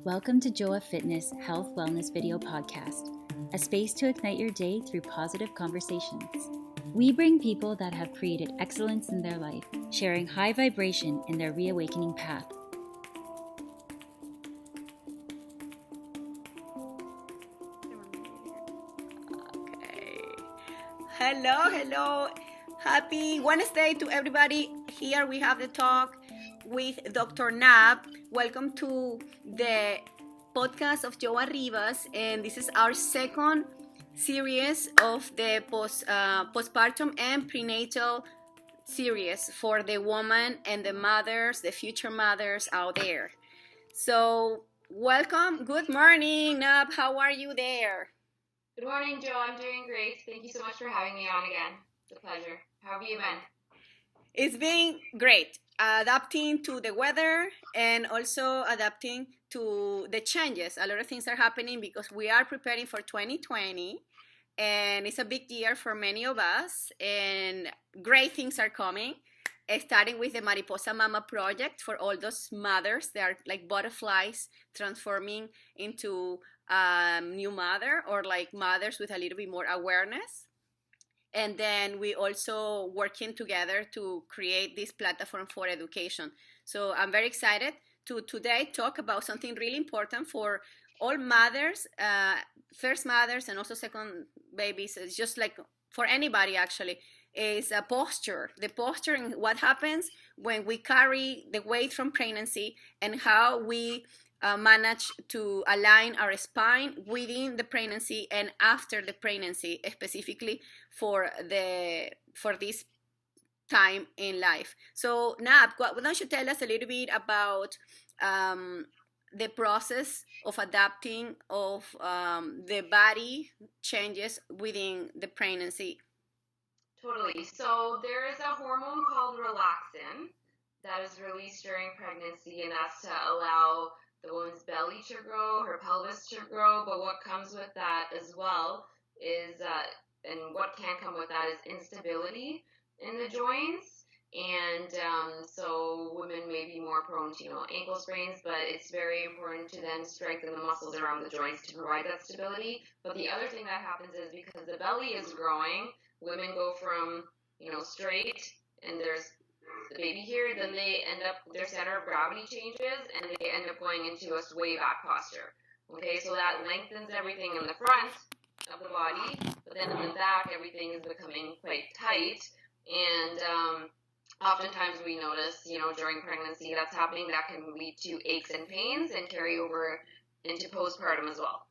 Welcome to Joa Fitness Health Wellness Video Podcast, a space to ignite your day through positive conversations. We bring people that have created excellence in their life, sharing high vibration in their reawakening path. Okay. Hello. Happy Wednesday to everybody. Here we have the talk with Dr. Nav. Welcome to the podcast of Joa Rivas, and this is our second series of the postpartum and prenatal series for the woman and the mothers, the future mothers out there. So welcome. Good morning, Nav. How are you there? Good morning, Joe. I'm doing great. Thank you so much for having me on again. It's a pleasure. How have you been? It's been great. Adapting to the weather and also adapting to the changes. A lot of things are happening because we are preparing for 2020, and it's a big year for many of us, and great things are coming, starting with the Mariposa Mama project for all those mothers. They are like butterflies transforming into new mother, or like mothers with a little bit more awareness. And then we also working together to create this platform for education. So I'm very excited to today talk about something really important for all mothers, first mothers and also second babies. It's just like for anybody actually, is a posture. The posture and what happens when we carry the weight from pregnancy, and how we manage to align our spine within the pregnancy and after the pregnancy, specifically for this time in life. So Nab, why don't you tell us a little bit about the process of adapting of the body changes within the pregnancy? Totally. So there is a hormone called relaxin that is released during pregnancy, and that's to allow the woman's belly to grow, her pelvis to grow. But what comes with that as well is, and what can come with that is instability in the joints. And so women may be more prone to, ankle sprains, but it's very important to then strengthen the muscles around the joints to provide that stability. But the other thing that happens is, because the belly is growing, women go from, straight, and there's the baby here, then they end up, their center of gravity changes, and they end up going into a sway back posture. Okay, so that lengthens everything in the front of the body, but then in the back, everything is becoming quite tight. And oftentimes we notice, during pregnancy that's happening, that can lead to aches and pains and carry over into postpartum as well.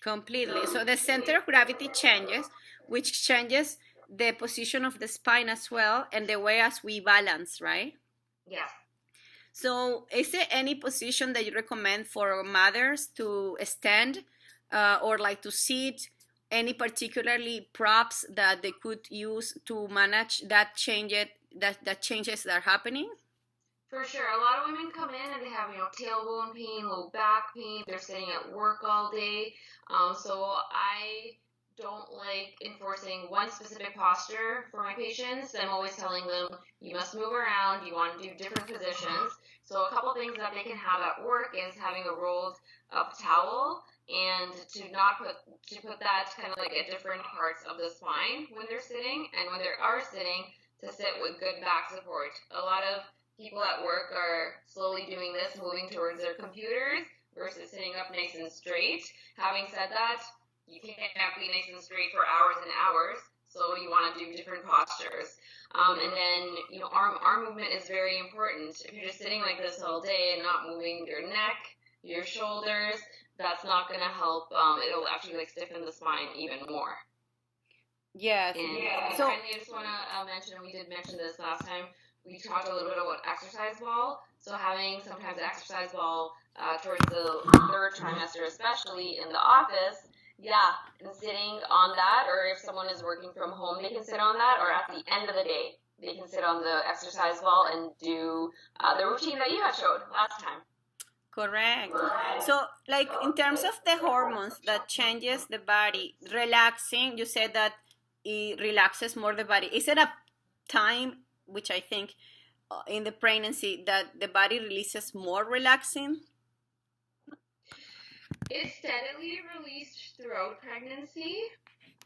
Completely. So the center of gravity changes, which changes the position of the spine as well, and the way as we balance, right? Yes. So is there any position that you recommend for mothers to stand or like to sit? Any particularly props that they could use to manage that changes that are happening? For sure. A lot of women come in and they have, tailbone pain, low back pain. They're sitting at work all day. So I don't like enforcing one specific posture for my patients. I'm always telling them, you must move around. You want to do different positions. So a couple things that they can have at work is having a rolled up towel, and to put that kind of like at different parts of the spine when they're sitting, and when they are sitting, to sit with good back support. A lot of people at work are slowly doing this, moving towards their computers versus sitting up nice and straight. Having said that, you can't be nice and straight for hours and hours, so you want to do different postures. And then, arm movement is very important. If you're just sitting like this all day and not moving your neck, your shoulders, that's not going to help. It'll actually stiffen the spine even more. Yes. And so I just want to mention, we did mention this last time, we talked a little bit about exercise ball. So having sometimes an exercise ball towards the third trimester, especially in the office, and sitting on that, or if someone is working from home, they can sit on that, or at the end of the day, they can sit on the exercise ball and do the routine that you had showed last time. Correct. So, like in terms of the hormones that changes the body, relaxing, you said that it relaxes more the body. Is it a time, which I think in the pregnancy, that the body releases more relaxing? It's steadily released throughout pregnancy.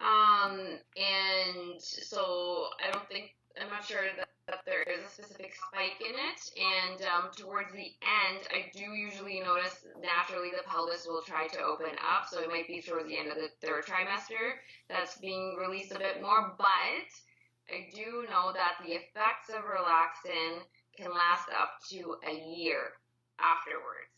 And so I'm not sure that there is a specific spike in it. And towards the end, I do usually notice naturally the pelvis will try to open up. So it might be towards the end of the third trimester that's being released a bit more. But I do know that the effects of relaxin can last up to a year afterwards.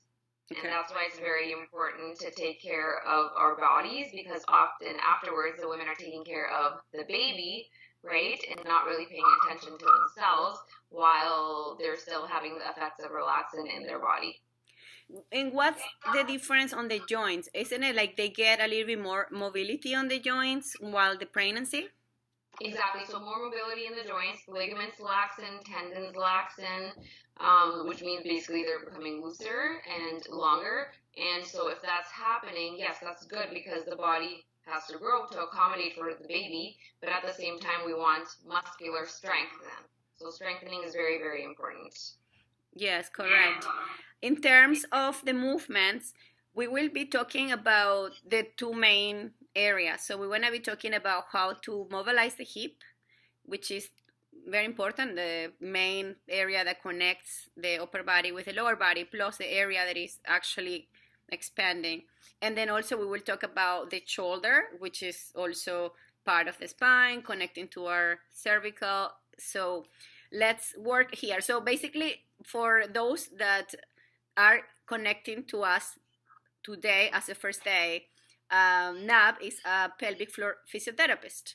Okay. And that's why it's very important to take care of our bodies, because often afterwards the women are taking care of the baby, right, and not really paying attention to themselves while they're still having the effects of relaxin in their body. And what's the difference on the joints? Isn't it like they get a little bit more mobility on the joints while the pregnancy? Exactly. So more mobility in the joints, ligaments laxin, tendons laxin, which means basically they're becoming looser and longer. And so if that's happening, yes, that's good because the body has to grow to accommodate for the baby. But at the same time, we want muscular strength then. So strengthening is very, very important. Yes, correct. In terms of the movements, we will be talking about the two main areas. So we want to be talking about how to mobilize the hip, which is very important, the main area that connects the upper body with the lower body, plus the area that is actually expanding. And then also we will talk about the shoulder, which is also part of the spine, connecting to our cervical. So let's work here. So basically, for those that are connecting to us today as the first day, Nav is a pelvic floor physiotherapist,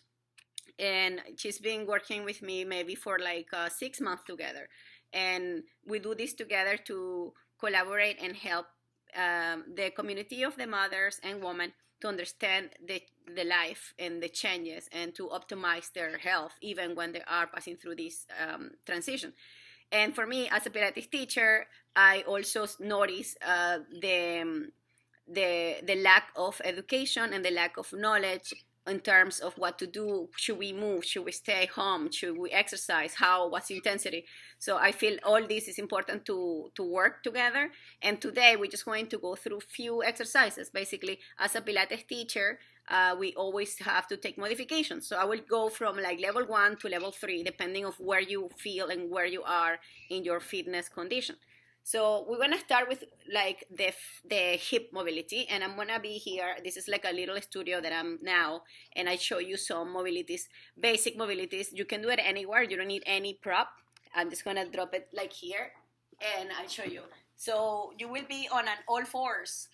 and she's been working with me maybe for like 6 months together, and we do this together to collaborate and help the community of the mothers and women to understand the life and the changes and to optimize their health even when they are passing through this transition. And for me, as a Pilates teacher, I also notice the lack of education and the lack of knowledge in terms of what to do. Should we move? Should we stay home? Should we exercise? How? What's the intensity? So I feel all this is important to work together. And today we're just going to go through few exercises. Basically, as a Pilates teacher, we always have to take modifications. So I will go from like level 1 to level 3, depending of where you feel and where you are in your fitness condition. So we're gonna start with like the hip mobility, and I'm gonna be here. This is like a little studio that I'm now, and I show you some mobilities, basic mobilities. You can do it anywhere. You don't need any prop. I'm just gonna drop it like here, and I'll show you. So you will be on an all fours.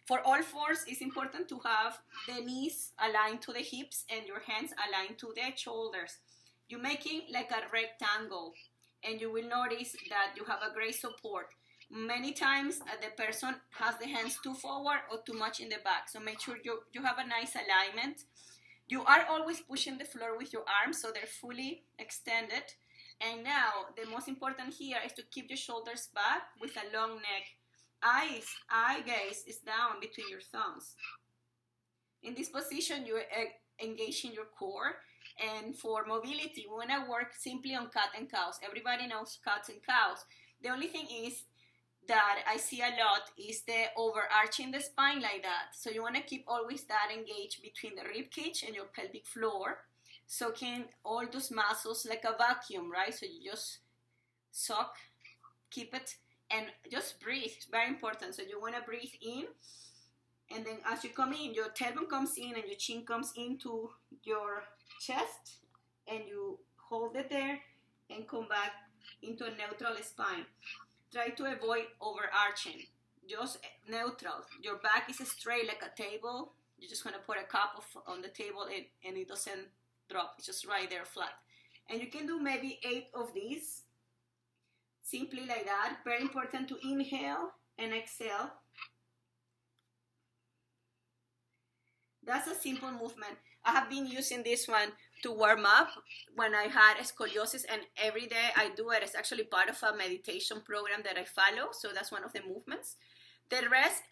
For all fours, it's important to have the knees aligned to the hips and your hands aligned to the shoulders. You're making like a rectangle, and you will notice that you have a great support. Many times the person has the hands too forward or too much in the back. So make sure you have a nice alignment. You are always pushing the floor with your arms so they're fully extended. And now the most important here is to keep your shoulders back with a long neck. Eye gaze is down between your thumbs. In this position, you're engaging your core. And for mobility, we want to work simply on cat and cows. Everybody knows cats and cows. The only thing is that I see a lot is the overarching the spine like that. So you want to keep always that engaged between the rib cage and your pelvic floor, soaking all those muscles like a vacuum, right? So you just suck, keep it, and just breathe. It's very important. So you want to breathe in, and then as you come in, your tailbone comes in and your chin comes into your chest, and you hold it there and come back into a neutral spine. Try to avoid overarching, just neutral. Your back is straight like a table. You're just going to put a cup on the table and it doesn't drop. It's just right there flat. And you can do maybe 8 of these, simply like that. Very important to inhale and exhale. That's a simple movement. I have been using this one to warm up when I had scoliosis, and every day I do it. It's actually part of a meditation program that I follow, so that's one of the movements. The rest,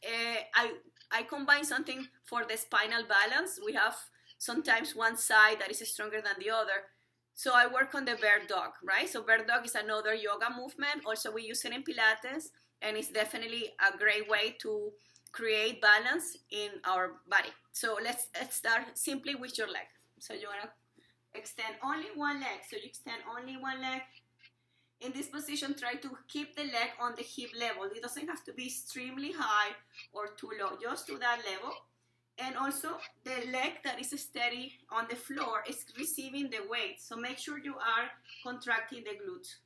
I combine something for the spinal balance. We have sometimes one side that is stronger than the other. So I work on the bear dog, right? So bear dog is another yoga movement. Also, we use it in Pilates, and it's definitely a great way to create balance in our body. So let's start simply with your leg. So you want to extend only one leg. So you extend only one leg. In this position, try to keep the leg on the hip level. It doesn't have to be extremely high or too low, just to that level. And also, the leg that is steady on the floor is receiving the weight. So make sure you are contracting the glutes.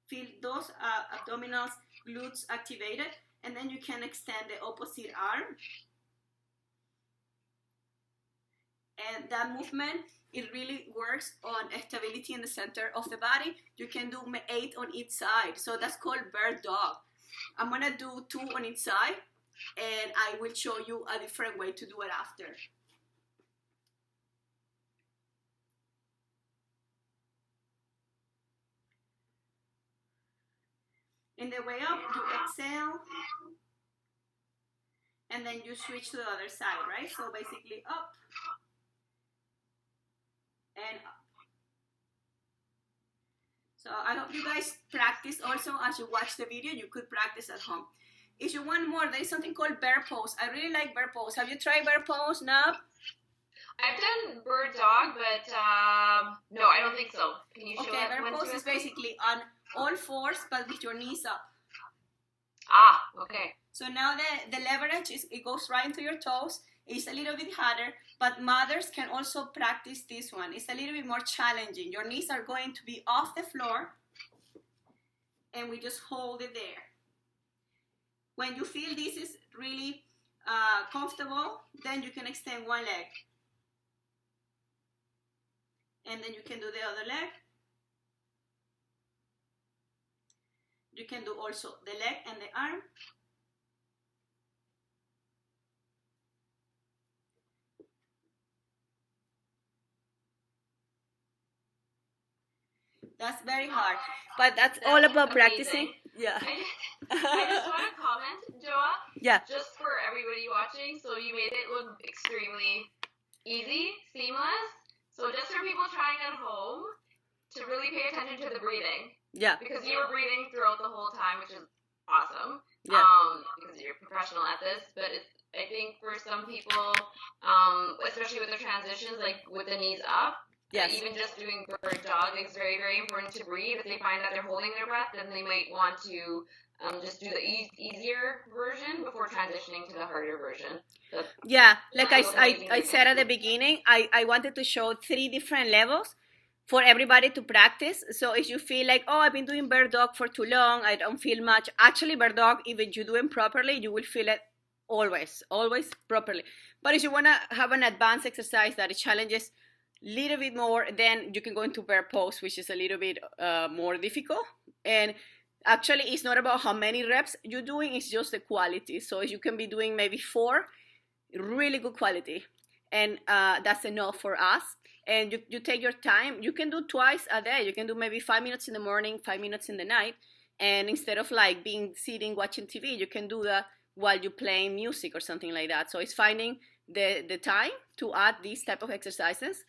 Feel those abdominals, glutes activated, and then you can extend the opposite arm. And that movement, it really works on stability in the center of the body. You can do 8 on each side. So that's called bird dog. I'm gonna do 2 on each side, and I will show you a different way to do it after. In the way up, you exhale, and then you switch to the other side, right? So basically up and up. So I hope you guys practice also as you watch the video. You could practice at home. If you want more, there is something called bear pose. I really like bear pose. Have you tried bear pose, Nav? I've done bird dog, but no, I don't think so. Can you show Okay, bear pose is basically on all fours, but with your knees up. Ah, okay. So now the leverage, it goes right into your toes. It's a little bit harder, but mothers can also practice this one. It's a little bit more challenging. Your knees are going to be off the floor, and we just hold it there. When you feel this is really comfortable, then you can extend one leg. And then you can do the other leg. You can do also the leg and the arm. That's very hard, but that's all about practicing. Yeah. I just want to comment, Joa. Yeah. Just for everybody watching, so you made it look extremely easy, seamless. So just for people trying at home, to really pay attention to the breathing. Yeah. Because you were breathing throughout the whole time, which is awesome. Yeah. Because you're a professional at this, but I think for some people, especially with the transitions, like with the knees up, yes, even just doing bird dog is very, very important to breathe. If they find that they're holding their breath, then they might want to just do the easier version before transitioning to the harder version. So yeah, like I said at the beginning, I wanted to show 3 different levels for everybody to practice. So if you feel like, oh, I've been doing bird dog for too long, I don't feel much. Actually, bird dog, even you do it properly, you will feel it always properly. But if you want to have an advanced exercise that challenges a little bit more, then you can go into bear pose, which is a little bit more difficult. And actually, it's not about how many reps you're doing, it's just the quality. So you can be doing maybe 4, really good quality. And that's enough for us. And you take your time. You can do twice a day. You can do maybe 5 minutes in the morning, 5 minutes in the night. And instead of like sitting watching TV, you can do that while you're playing music or something like that. So it's finding the time to add these type of exercises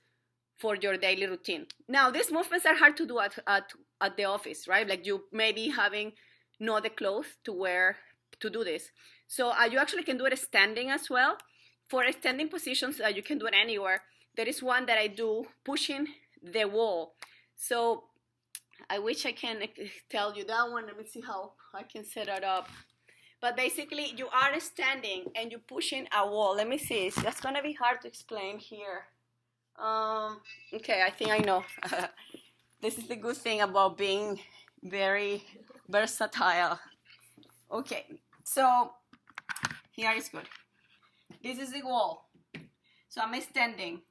for your daily routine. Now, these movements are hard to do at the office, right? Like you maybe having not the clothes to wear to do this. So you actually can do it standing as well. For standing positions, you can do it anywhere. There is one that I do pushing the wall. So I wish I can tell you that one. Let me see how I can set it up. But basically, you are standing and you're pushing a wall. Let me see. That's going to be hard to explain here. Okay, I think I know. This is the good thing about being very versatile. Okay, so here is good. This is the wall. So I'm standing.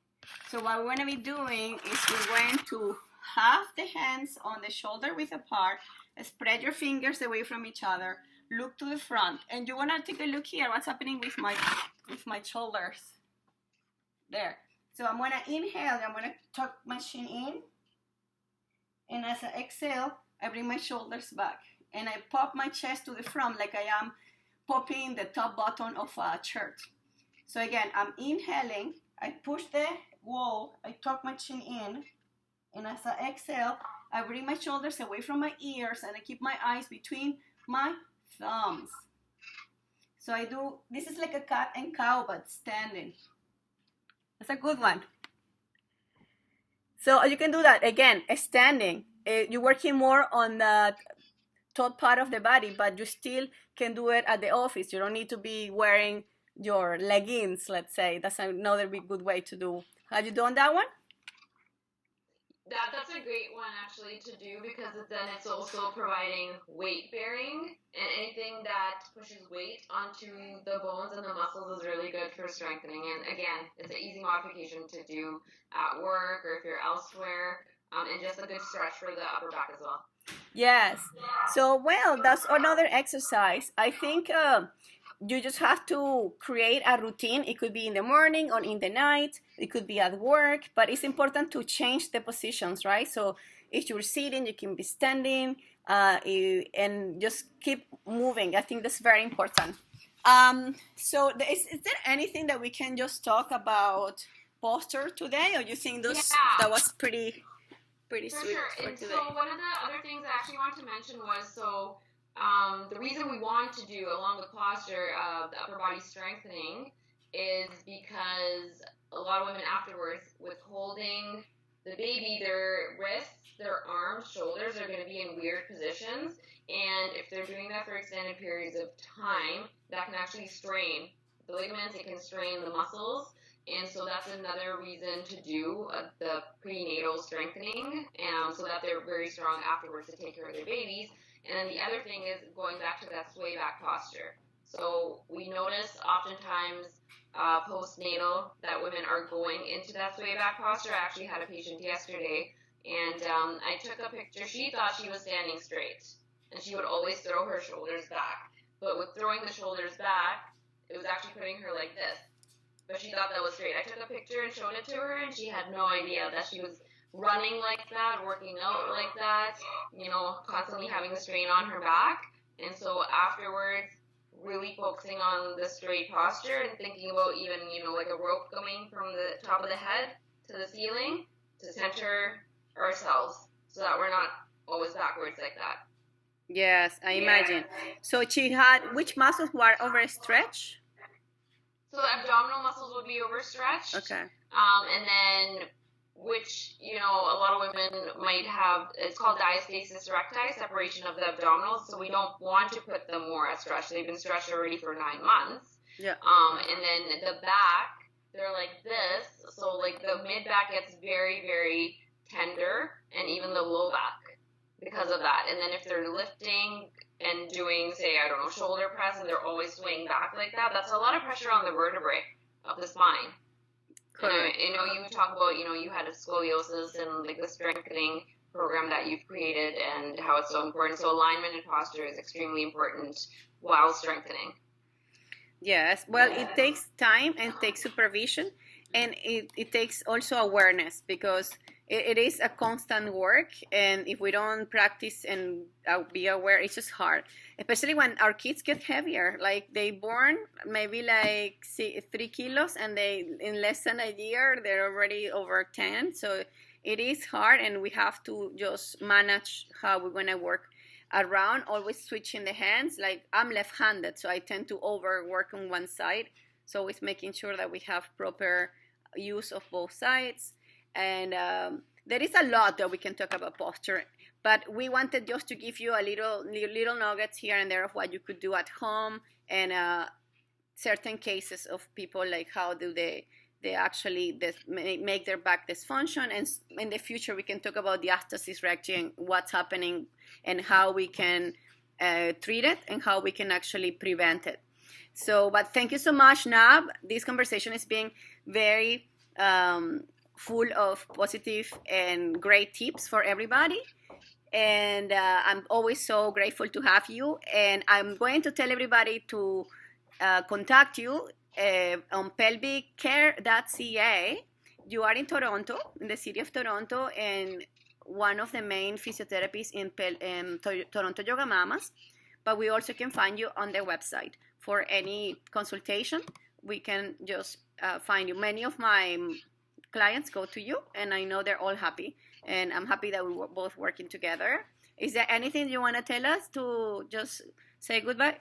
So what we're going to be doing is we're going to have the hands on the shoulder width apart, spread your fingers away from each other, look to the front, and you want to take a look here. What's happening with my shoulders? There. So I'm going to inhale, I'm going to tuck my chin in, and as I exhale, I bring my shoulders back, and I pop my chest to the front like I am popping the top button of a shirt. So again, I'm inhaling, I push the wall, I tuck my chin in, and as I exhale, I bring my shoulders away from my ears, and I keep my eyes between my thumbs. So I do, this is like a cat and cow, but standing. That's a good one. So you can do that again, standing. You're working more on the top part of the body, but you still can do it at the office. You don't need to be wearing your leggings, let's say. That's another good way to do. Have you done that one? That's a great one actually to do, because then it's also providing weight bearing, and anything that pushes weight onto the bones and the muscles is really good for strengthening. And again, it's an easy modification to do at work or if you're elsewhere, and just a good stretch for the upper back as well. Yes. So, well, that's another exercise. I think you just have to create a routine. It could be in the morning or in the night. It could be at work, but it's important to change the positions, right? So if you're sitting, you can be standing, and just keep moving. I think that's very important. So is there anything that we can just talk about posture today, or you think that was pretty sweet for sure. for And today? so one of the other things I actually wanted to mention was, the reason we want to do, along with posture, the upper body strengthening, is because a lot of women afterwards, with holding the baby, their wrists, their arms, shoulders are going to be in weird positions, and if they're doing that for extended periods of time, that can actually strain the ligaments, it can strain the muscles, and so that's another reason to do the prenatal strengthening, so that they're very strong afterwards to take care of their babies. And then the other thing is going back to that sway back posture. So we notice oftentimes postnatal that women are going into that sway back posture. I actually had a patient yesterday, and I took a picture. She thought she was standing straight, and she would always throw her shoulders back. But with throwing the shoulders back, it was actually putting her like this. But she thought that was straight. I took a picture and showed it to her, and she had no idea that she was running like that, working out like that, constantly having the strain on her back. And so afterwards, really focusing on the straight posture and thinking about even, like a rope going from the top of the head to the ceiling to center ourselves so that we're not always backwards like that. Yes, I imagine. So she had, which muscles were overstretched? So the abdominal muscles would be overstretched. Okay. And then, which, a lot of women might have, it's called diastasis recti, separation of the abdominals, so we don't want to put them more at stretch. They've been stretched already for 9 months. Yeah. And then the back, they're like this, so like the mid-back gets very, very tender, and even the low back because of that. And then if they're lifting and doing, say, I don't know, shoulder press, and they're always swaying back like that, that's a lot of pressure on the vertebrae of the spine. Correct. You talk about, you had a scoliosis and like the strengthening program that you've created and how it's so important. So alignment and posture is extremely important while strengthening. Yes. Well, it takes time and takes supervision, and it takes also awareness, because it is a constant work, and if we don't practice and be aware, it's just hard, especially when our kids get heavier. Like they born maybe like 3 kilos, and they in less than a year they're already over 10. So it is hard, and we have to just manage how we're going to work around, always switching the hands. Like I'm left-handed, so I tend to overwork on one side, so it's making sure that we have proper use of both sides. And there is a lot that we can talk about posture, but we wanted just to give you a little nuggets here and there of what you could do at home, and certain cases of people, like how do they actually make their back dysfunction. And in the future we can talk about diastasis recti and what's happening and how we can treat it and how we can actually prevent it. So, but thank you so much, Nav. This conversation is being very full of positive and great tips for everybody. And I'm always so grateful to have you. And I'm going to tell everybody to contact you on pelvicare.ca. You are in Toronto, in the city of Toronto, and one of the main physiotherapists in Toronto Yoga Mamas. But we also can find you on their website for any consultation. We can just find you. Many of my clients go to you, and I know they're all happy, and I'm happy that we were both working together. Is there anything you want to tell us to just say goodbye?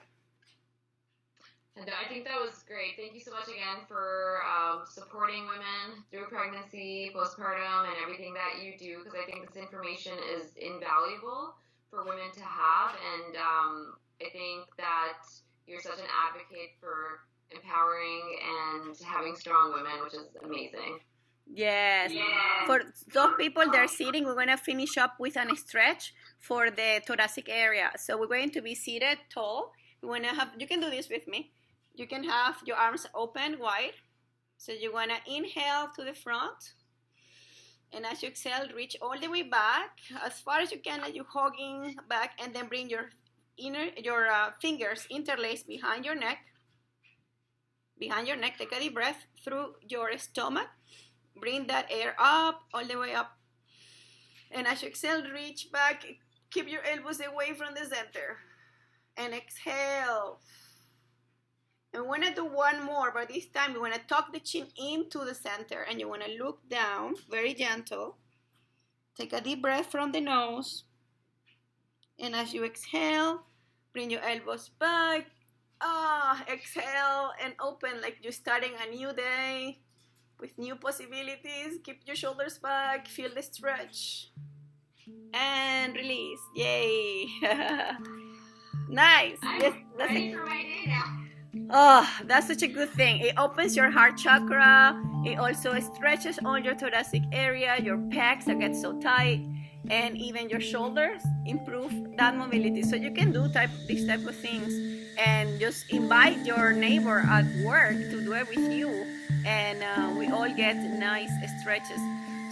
No, I think that was great. Thank you so much again for supporting women through pregnancy, postpartum, and everything that you do, because I think this information is invaluable for women to have. And I think that you're such an advocate for empowering and having strong women, which is amazing. Yes. For those people that are sitting, we're going to finish up with a stretch for the thoracic area. So we're going to be seated tall. We want to have, you can do this with me. You can have your arms open wide. So you want to inhale to the front. And as you exhale, reach all the way back as far as you can, as you're hugging back, and then bring your fingers interlaced behind your neck. Behind your neck, take a deep breath through your stomach. Bring that air up, all the way up. And as you exhale, reach back. Keep your elbows away from the center. And exhale. And we want to do one more, but this time we want to tuck the chin into the center. And you want to look down, very gentle. Take a deep breath from the nose. And as you exhale, bring your elbows back. Exhale and open like you're starting a new day with new possibilities. Keep your shoulders back. Feel the stretch. And release. Yay. Nice. Yes, that's ready for my day now. Oh, that's such a good thing. It opens your heart chakra. It also stretches all your thoracic area, your pecs that get so tight, and even your shoulders improve that mobility. So you can do these type of things, and just invite your neighbor at work to do it with you, and we all get nice stretches.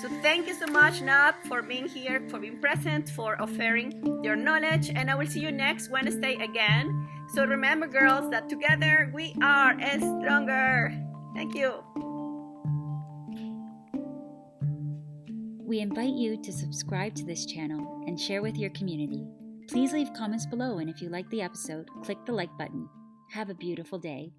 So thank you so much, Nav, for being here, for being present, for offering your knowledge, and I will see you next Wednesday again. So remember, girls, that together we are stronger. Thank you. We invite you to subscribe to this channel and share with your community. Please leave comments below, and if you like the episode, click the like button. Have a beautiful day.